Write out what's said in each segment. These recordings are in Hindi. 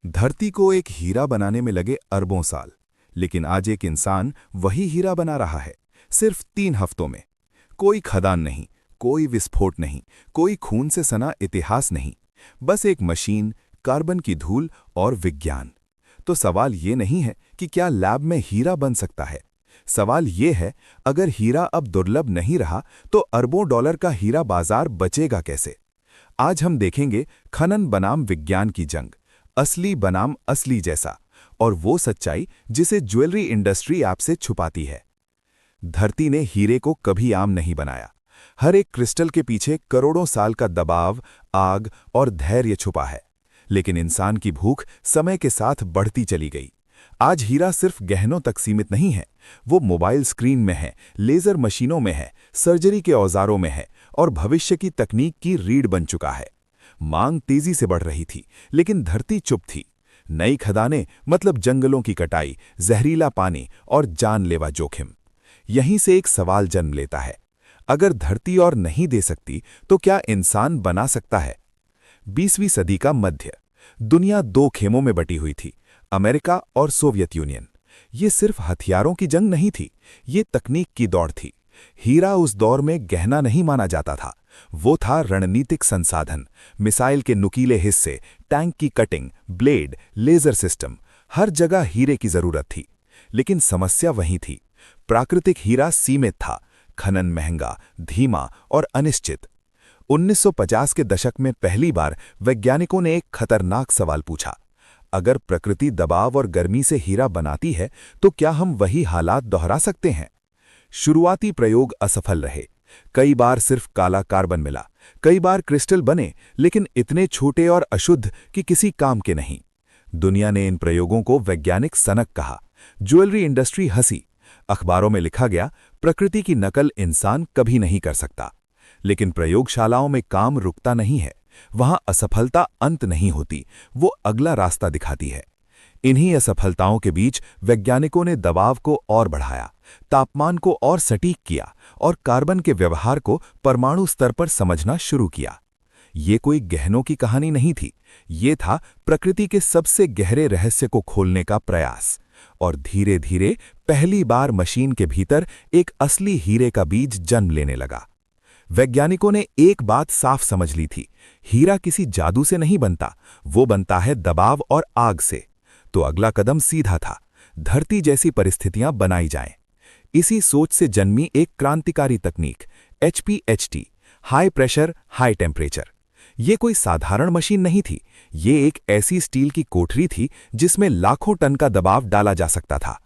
धरती को एक हीरा बनाने में लगे अरबों साल, लेकिन आज एक इंसान वही हीरा बना रहा है, सिर्फ 3 हफ्तों में। कोई खदान नहीं, कोई विस्फोट नहीं, कोई खून से सना इतिहास नहीं, बस एक मशीन, कार्बन की धूल और विज्ञान। तो सवाल ये नहीं है कि क्या लैब में हीरा बन सकता है। सवाल ये है, अगर हीरा अब दुर्लभ नहीं रहा तो अरबों डॉलर का हीरा बाजार बचेगा कैसे। आज हम देखेंगे खनन बनाम विज्ञान की जंग, असली बनाम असली जैसा, और वो सच्चाई जिसे ज्वेलरी इंडस्ट्री आपसे छुपाती है। धरती ने हीरे को कभी आम नहीं बनाया। हर एक क्रिस्टल के पीछे करोड़ों साल का दबाव, आग और धैर्य छुपा है। लेकिन इंसान की भूख समय के साथ बढ़ती चली गई। आज हीरा सिर्फ गहनों तक सीमित नहीं है, वो मोबाइल स्क्रीन में है, लेजर मशीनों में है, सर्जरी के औजारों में है और भविष्य की तकनीक की रीढ़ बन चुका है। मांग तेजी से बढ़ रही थी, लेकिन धरती चुप थी। नई खदानें मतलब जंगलों की कटाई, जहरीला पानी और जानलेवा जोखिम। यहीं से एक सवाल जन्म लेता है, अगर धरती और नहीं दे सकती तो क्या इंसान बना सकता है। 20वीं सदी का मध्य, दुनिया 2 खेमों में बटी हुई थी, अमेरिका और सोवियत यूनियन। ये सिर्फ हथियारों की जंग नहीं थी, ये तकनीक की दौड़ थी। हीरा उस दौर में गहना नहीं माना जाता था, वो था रणनीतिक संसाधन। मिसाइल के नुकीले हिस्से, टैंक की कटिंग, ब्लेड, लेजर सिस्टम, हर जगह हीरे की जरूरत थी। लेकिन समस्या वहीं थी, प्राकृतिक हीरा सीमित था, खनन महंगा, धीमा और अनिश्चित। 1950 के दशक में पहली बार वैज्ञानिकों ने एक खतरनाक सवाल पूछा, अगर प्रकृति दबाव और गर्मी से हीरा बनाती है तो क्या हम वही हालात दोहरा सकते हैं। शुरुआती प्रयोग असफल रहे। कई बार सिर्फ काला कार्बन मिला, कई बार क्रिस्टल बने, लेकिन इतने छोटे और अशुद्ध कि किसी काम के नहीं। दुनिया ने इन प्रयोगों को वैज्ञानिक सनक कहा। ज्वेलरी इंडस्ट्री हंसी। अखबारों में लिखा गया, प्रकृति की नकल इंसान कभी नहीं कर सकता। लेकिन प्रयोगशालाओं में काम रुकता नहीं है। वहां असफलता अंत नहीं होती, वो अगला रास्ता दिखाती है। इन्हीं असफलताओं के बीच वैज्ञानिकों ने दबाव को और बढ़ाया, तापमान को और सटीक किया और कार्बन के व्यवहार को परमाणु स्तर पर समझना शुरू किया। ये कोई गहनों की कहानी नहीं थी, ये था प्रकृति के सबसे गहरे रहस्य को खोलने का प्रयास। और धीरे धीरे पहली बार मशीन के भीतर एक असली हीरे का बीज जन्म लेने लगा। वैज्ञानिकों ने एक बात साफ समझ ली थी, हीरा किसी जादू से नहीं बनता, वो बनता है दबाव और आग से। तो अगला कदम सीधा था, धरती जैसी परिस्थितियां बनाई जाएं। इसी सोच से जन्मी एक क्रांतिकारी तकनीक, HPHT, high pressure high temperature. ये कोई साधारण मशीन नहीं थी, ये एक ऐसी स्टील की कोठरी थी जिसमें लाखों टन का दबाव डाला जा सकता था।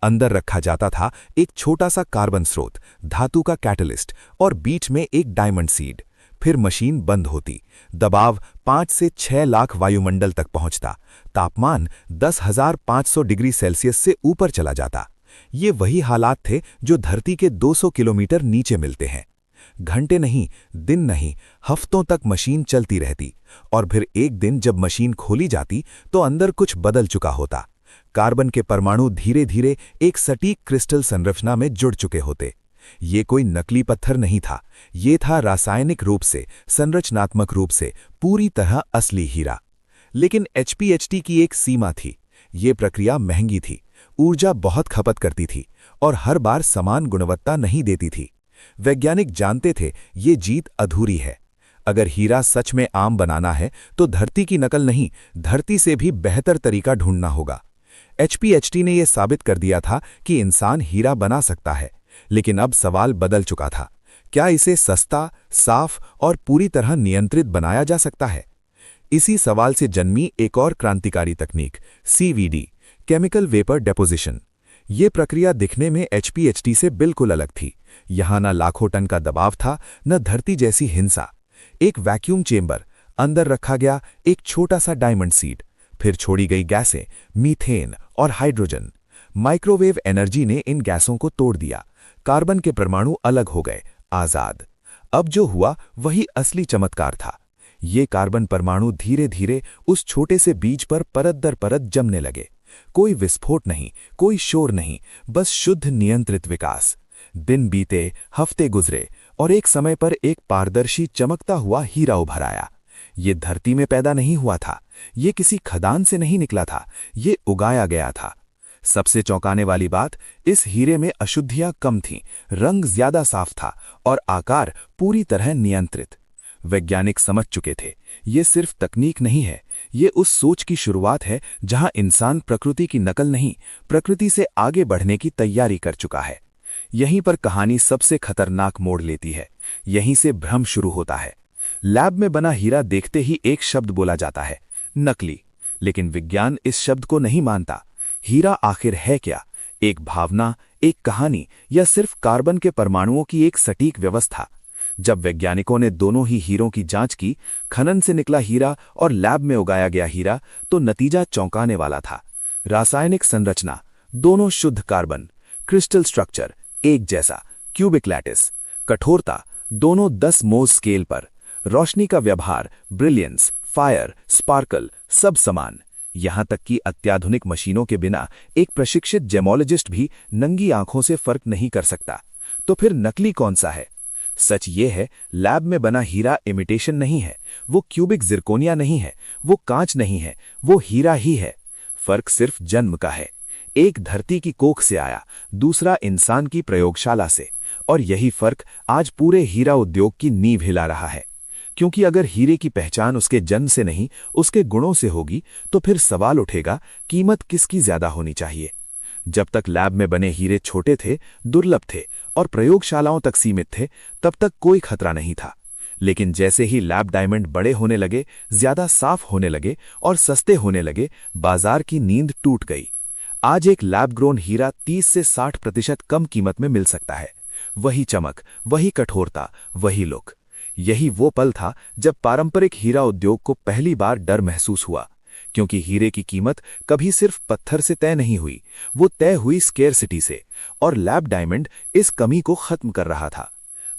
अंदर रखा जाता था एक छोटा सा कार्बन स्रोत, धातु का कैटलिस्ट और बीच में एक डायमंड सीड। फिर मशीन बंद होती, दबाव 5 से 6 लाख वायुमंडल तक पहुंचता, तापमान 10,500 डिग्री सेल्सियस से ऊपर चला जाता। ये वही हालात थे जो धरती के 200 किलोमीटर नीचे मिलते हैं। घंटे नहीं, दिन नहीं, हफ्तों तक मशीन चलती रहती। और फिर एक दिन जब मशीन खोली जाती तो अंदर कुछ बदल चुका होता। कार्बन के परमाणु धीरे धीरे एक सटीक क्रिस्टल संरचना में जुड़ चुके होते। ये कोई नकली पत्थर नहीं था, ये था रासायनिक रूप से, संरचनात्मक रूप से पूरी तरह असली हीरा। लेकिन HPHT की एक सीमा थी, ये प्रक्रिया महंगी थी, ऊर्जा बहुत खपत करती थी और हर बार समान गुणवत्ता नहीं देती थी। वैज्ञानिक जानते थे ये जीत अधूरी है। अगर हीरा सच में आम बनाना है तो धरती की नकल नहीं, धरती से भी बेहतर तरीका ढूंढना होगा। HPHT ने यह साबित कर दिया था कि इंसान हीरा बना सकता है, लेकिन अब सवाल बदल चुका था, क्या इसे सस्ता, साफ और पूरी तरह नियंत्रित बनाया जा सकता है। इसी सवाल से जन्मी एक और क्रांतिकारी तकनीक, CVD, केमिकल वेपर डेपोजिशन। ये प्रक्रिया दिखने में HPHT से बिल्कुल अलग थी। यहां न लाखों टन का दबाव था, न धरती जैसी हिंसा। एक वैक्यूम चेंबर, अंदर रखा गया एक छोटा सा डायमंड सीड, फिर छोड़ी गई गैसें, मीथेन और हाइड्रोजन। माइक्रोवेव एनर्जी ने इन गैसों को तोड़ दिया, कार्बन के परमाणु अलग हो गए, आजाद। अब जो हुआ वही असली चमत्कार था। ये कार्बन परमाणु धीरे धीरे उस छोटे से बीज पर परत दर परत जमने लगे। कोई विस्फोट नहीं, कोई शोर नहीं, बस शुद्ध नियंत्रित विकास। दिन बीते, हफ्ते गुजरे और एक समय पर एक पारदर्शी चमकता हुआ हीरा उभर आया। ये धरती में पैदा नहीं हुआ था, ये किसी खदान से नहीं निकला था, ये उगाया गया था। सबसे चौंकाने वाली बात, इस हीरे में अशुद्धियां कम थीं, रंग ज्यादा साफ था और आकार पूरी तरह नियंत्रित। वैज्ञानिक समझ चुके थे, ये सिर्फ तकनीक नहीं है, ये उस सोच की शुरुआत है जहां इंसान प्रकृति की नकल नहीं, प्रकृति से आगे बढ़ने की तैयारी कर चुका है। यहीं पर कहानी सबसे खतरनाक मोड़ लेती है, यहीं से भ्रम शुरू होता है। लैब में बना हीरा देखते ही एक शब्द बोला जाता है, नकली। लेकिन विज्ञान इस शब्द को नहीं मानता। हीरा आखिर है क्या? एक भावना, एक कहानी, या सिर्फ कार्बन के परमाणुओं की एक सटीक व्यवस्था? जब वैज्ञानिकों ने दोनों ही हीरों की जांच की, खनन से निकला हीरा और लैब में उगाया गया हीरा, तो नतीजा चौंकाने वाला था। रासायनिक संरचना दोनों शुद्ध कार्बन, क्रिस्टल स्ट्रक्चर एक जैसा, क्यूबिक लैटिस, कठोरता दोनों 10 मोज स्केल पर, रोशनी का व्यवहार, ब्रिलियंस, फायर, स्पार्कल सब समान। यहां तक कि अत्याधुनिक मशीनों के बिना एक प्रशिक्षित जेमोलॉजिस्ट भी नंगी आंखों से फर्क नहीं कर सकता। तो फिर नकली कौन सा है? सच ये है, लैब में बना हीरा इमिटेशन नहीं है, वो क्यूबिक जिरकोनिया नहीं है, वो कांच नहीं है, वो हीरा ही है। फर्क सिर्फ जन्म का है। एक धरती की कोख से आया, दूसरा इंसान की प्रयोगशाला से, और यही फर्क आज पूरे हीरा उद्योग की नींव हिला रहा है। क्योंकि अगर हीरे की पहचान उसके जन्म से नहीं, उसके गुणों से होगी, तो फिर सवाल उठेगा, कीमत किसकी ज्यादा होनी चाहिए? जब तक लैब में बने हीरे छोटे थे, दुर्लभ थे और प्रयोगशालाओं तक सीमित थे, तब तक कोई खतरा नहीं था। लेकिन जैसे ही लैब डायमंड बड़े होने लगे, ज्यादा साफ होने लगे और सस्ते होने लगे, बाजार की नींद टूट गई। आज एक लैब ग्रोन हीरा 30 से 60% कम कीमत में मिल सकता है। वही चमक, वही कठोरता, वही लुक। यही वो पल था जब पारंपरिक हीरा उद्योग को पहली बार डर महसूस हुआ, क्योंकि हीरे की कीमत कभी सिर्फ पत्थर से तय नहीं हुई, वो तय हुई स्केर्सिटी से, और लैब डायमंड इस कमी को खत्म कर रहा था।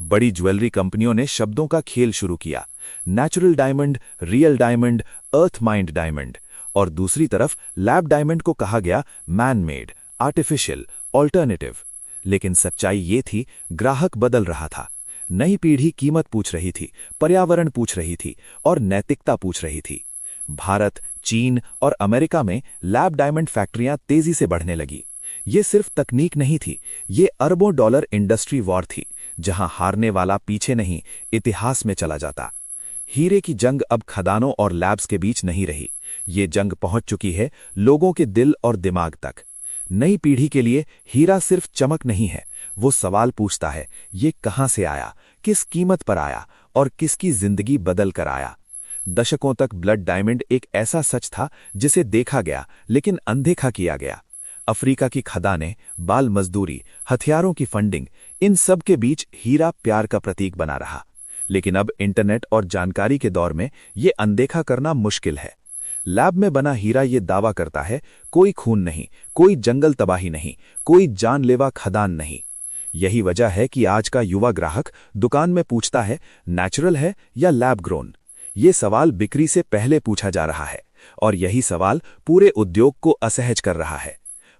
बड़ी ज्वेलरी कंपनियों ने शब्दों का खेल शुरू किया, natural diamond, real diamond, earth mind diamond, और दूसरी तरफ लैब डायमंड को कहा गया मैन मेड, आर्टिफिशियल, ऑल्टरनेटिव। लेकिन सच्चाई ये थी, ग्राहक बदल रहा था। नई पीढ़ी कीमत पूछ रही थी, पर्यावरण पूछ रही थी और नैतिकता पूछ रही थी। भारत, चीन और अमेरिका में लैब डायमंड फैक्ट्रियां तेजी से बढ़ने लगी। ये सिर्फ तकनीक नहीं थी, ये अरबों डॉलर इंडस्ट्री वॉर थी, जहां हारने वाला पीछे नहीं, इतिहास में चला जाता। हीरे की जंग अब खदानों और लैब्स के बीच नहीं रही, ये जंग पहुंच चुकी है लोगों के दिल और दिमाग तक। नई पीढ़ी के लिए हीरा सिर्फ चमक नहीं है, वो सवाल पूछता है, ये कहां से आया, किस कीमत पर आया और किसकी जिंदगी बदल कर आया। दशकों तक ब्लड डायमंड एक ऐसा सच था जिसे देखा गया लेकिन अनदेखा किया गया। अफ्रीका की खदानें, बाल मजदूरी, हथियारों की फंडिंग, इन सब के बीच हीरा प्यार का प्रतीक बना रहा। लेकिन अब इंटरनेट और जानकारी के दौर में ये अनदेखा करना मुश्किल है। लैब में बना हीरा ये दावा करता है, कोई खून नहीं, कोई जंगल तबाही नहीं, कोई जानलेवा खदान नहीं। यही वजह है कि आज का युवा ग्राहक दुकान में पूछता है, नेचुरल है या लैब ग्रोन? ये सवाल बिक्री से पहले पूछा जा रहा है, और यही सवाल पूरे उद्योग को असहज कर रहा है।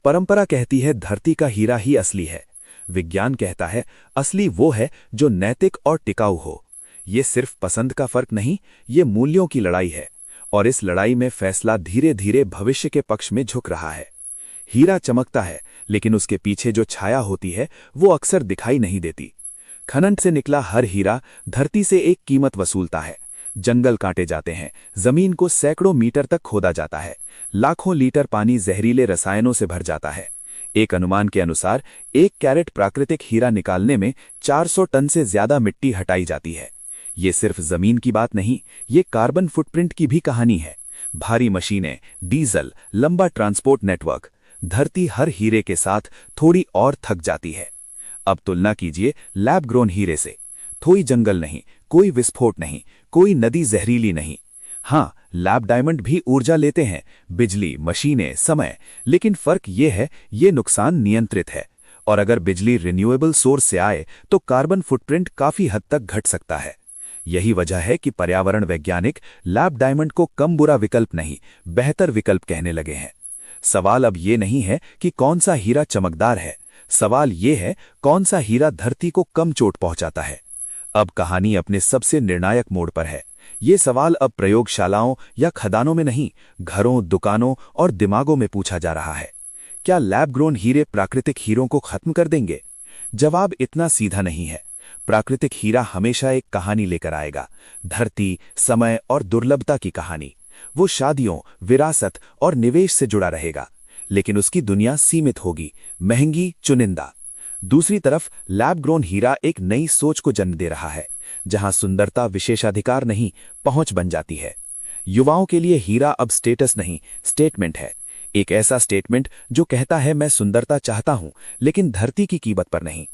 परंपरा कहती है धरती का हीरा ही असली है। विज्ञान कहता है असली वो है जो नैतिक और टिकाऊ हो। ये सिर्फ पसंद का फर्क नहीं, ये मूल्यों की लड़ाई है, और इस लड़ाई में फैसला धीरे धीरे भविष्य के पक्ष में झुक रहा है। हीरा चमकता है, लेकिन उसके पीछे जो छाया होती है वो अक्सर दिखाई नहीं देती। खनन से निकला हर हीरा धरती से एक कीमत वसूलता है। जंगल काटे जाते हैं, जमीन को सैकड़ों मीटर तक खोदा जाता है, लाखों लीटर पानी जहरीले रसायनों से भर जाता है। एक अनुमान के अनुसार 1 कैरेट प्राकृतिक हीरा निकालने में 400 टन से ज्यादा मिट्टी हटाई जाती है। ये सिर्फ जमीन की बात नहीं, ये कार्बन फुटप्रिंट की भी कहानी है। भारी मशीनें, डीजल, लंबा ट्रांसपोर्ट नेटवर्क, धरती हर हीरे के साथ थोड़ी और थक जाती है। अब तुलना कीजिए लैब ग्रोन हीरे से। कोई जंगल नहीं, कोई विस्फोट नहीं, कोई नदी जहरीली नहीं। हाँ, लैब डायमंड भी ऊर्जा लेते हैं, बिजली, मशीनें, समय, लेकिन फर्क ये है, ये नुकसान नियंत्रित है। और अगर बिजली रिन्यूएबल सोर्स से आए तो कार्बन फुटप्रिंट काफी हद तक घट सकता है। यही वजह है कि पर्यावरण वैज्ञानिक लैब डायमंड को कम बुरा विकल्प नहीं, बेहतर विकल्प कहने लगे हैं। सवाल अब ये नहीं है कि कौन सा हीरा चमकदार है, सवाल ये है कौन सा हीरा धरती को कम चोट पहुंचाता है। अब कहानी अपने सबसे निर्णायक मोड़ पर है। ये सवाल अब प्रयोगशालाओं या खदानों में नहीं, घरों, दुकानों और दिमागों में पूछा जा रहा है। क्या लैब ग्रोन हीरे प्राकृतिक हीरों को खत्म कर देंगे? जवाब इतना सीधा नहीं है। प्राकृतिक हीरा हमेशा एक कहानी लेकर आएगा, धरती, समय और दुर्लभता की कहानी। वो शादियों, विरासत और निवेश से जुड़ा रहेगा, लेकिन उसकी दुनिया सीमित होगी, महंगी, चुनिंदा। दूसरी तरफ लैब ग्रोन हीरा एक नई सोच को जन्म दे रहा है, जहां सुंदरता विशेषाधिकार नहीं, पहुंच बन जाती है। युवाओं के लिए हीरा अब स्टेटस नहीं, स्टेटमेंट है। एक ऐसा स्टेटमेंट जो कहता है, मैं सुंदरता चाहता हूं, लेकिन धरती की कीमत पर नहीं।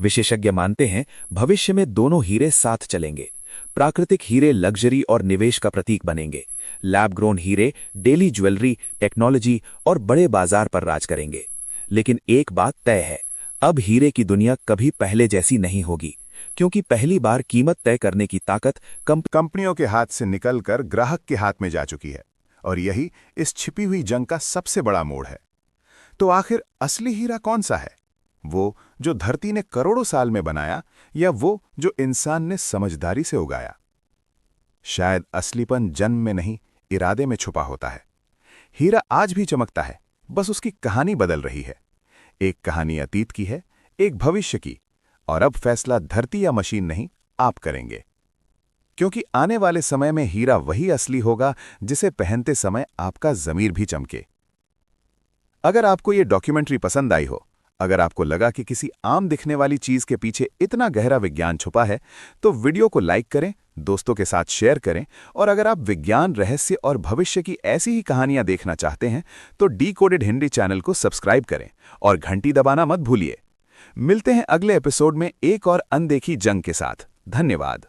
विशेषज्ञ मानते हैं भविष्य में दोनों हीरे साथ चलेंगे। प्राकृतिक हीरे लग्जरी और निवेश का प्रतीक बनेंगे, लैब ग्रोन हीरे डेली ज्वेलरी, टेक्नोलॉजी और बड़े बाजार पर राज करेंगे। लेकिन एक बात तय है, अब हीरे की दुनिया कभी पहले जैसी नहीं होगी, क्योंकि पहली बार कीमत तय करने की ताकत कंपनियों के हाथ से निकलकर ग्राहक के हाथ में जा चुकी है, और यही इस छिपी हुई जंग का सबसे बड़ा मोड़ है। तो आखिर असली हीरा कौन सा है? वो जो धरती ने करोड़ों साल में बनाया, या वो जो इंसान ने समझदारी से उगाया? शायद असलीपन जन्म में नहीं, इरादे में छुपा होता है। हीरा आज भी चमकता है, बस उसकी कहानी बदल रही है। एक कहानी अतीत की है, एक भविष्य की, और अब फैसला धरती या मशीन नहीं, आप करेंगे। क्योंकि आने वाले समय में हीरा वही असली होगा जिसे पहनते समय आपका ज़मीर भी चमके। अगर आपको ये डॉक्यूमेंट्री पसंद आई हो, अगर आपको लगा कि किसी आम दिखने वाली चीज के पीछे इतना गहरा विज्ञान छुपा है, तो वीडियो को लाइक करें, दोस्तों के साथ शेयर करें, और अगर आप विज्ञान, रहस्य और भविष्य की ऐसी ही कहानियां देखना चाहते हैं, तो डिकोडेड हिंदी चैनल को सब्सक्राइब करें और घंटी दबाना मत भूलिए। मिलते हैं अगले एपिसोड में एक और अनदेखी जंग के साथ। धन्यवाद।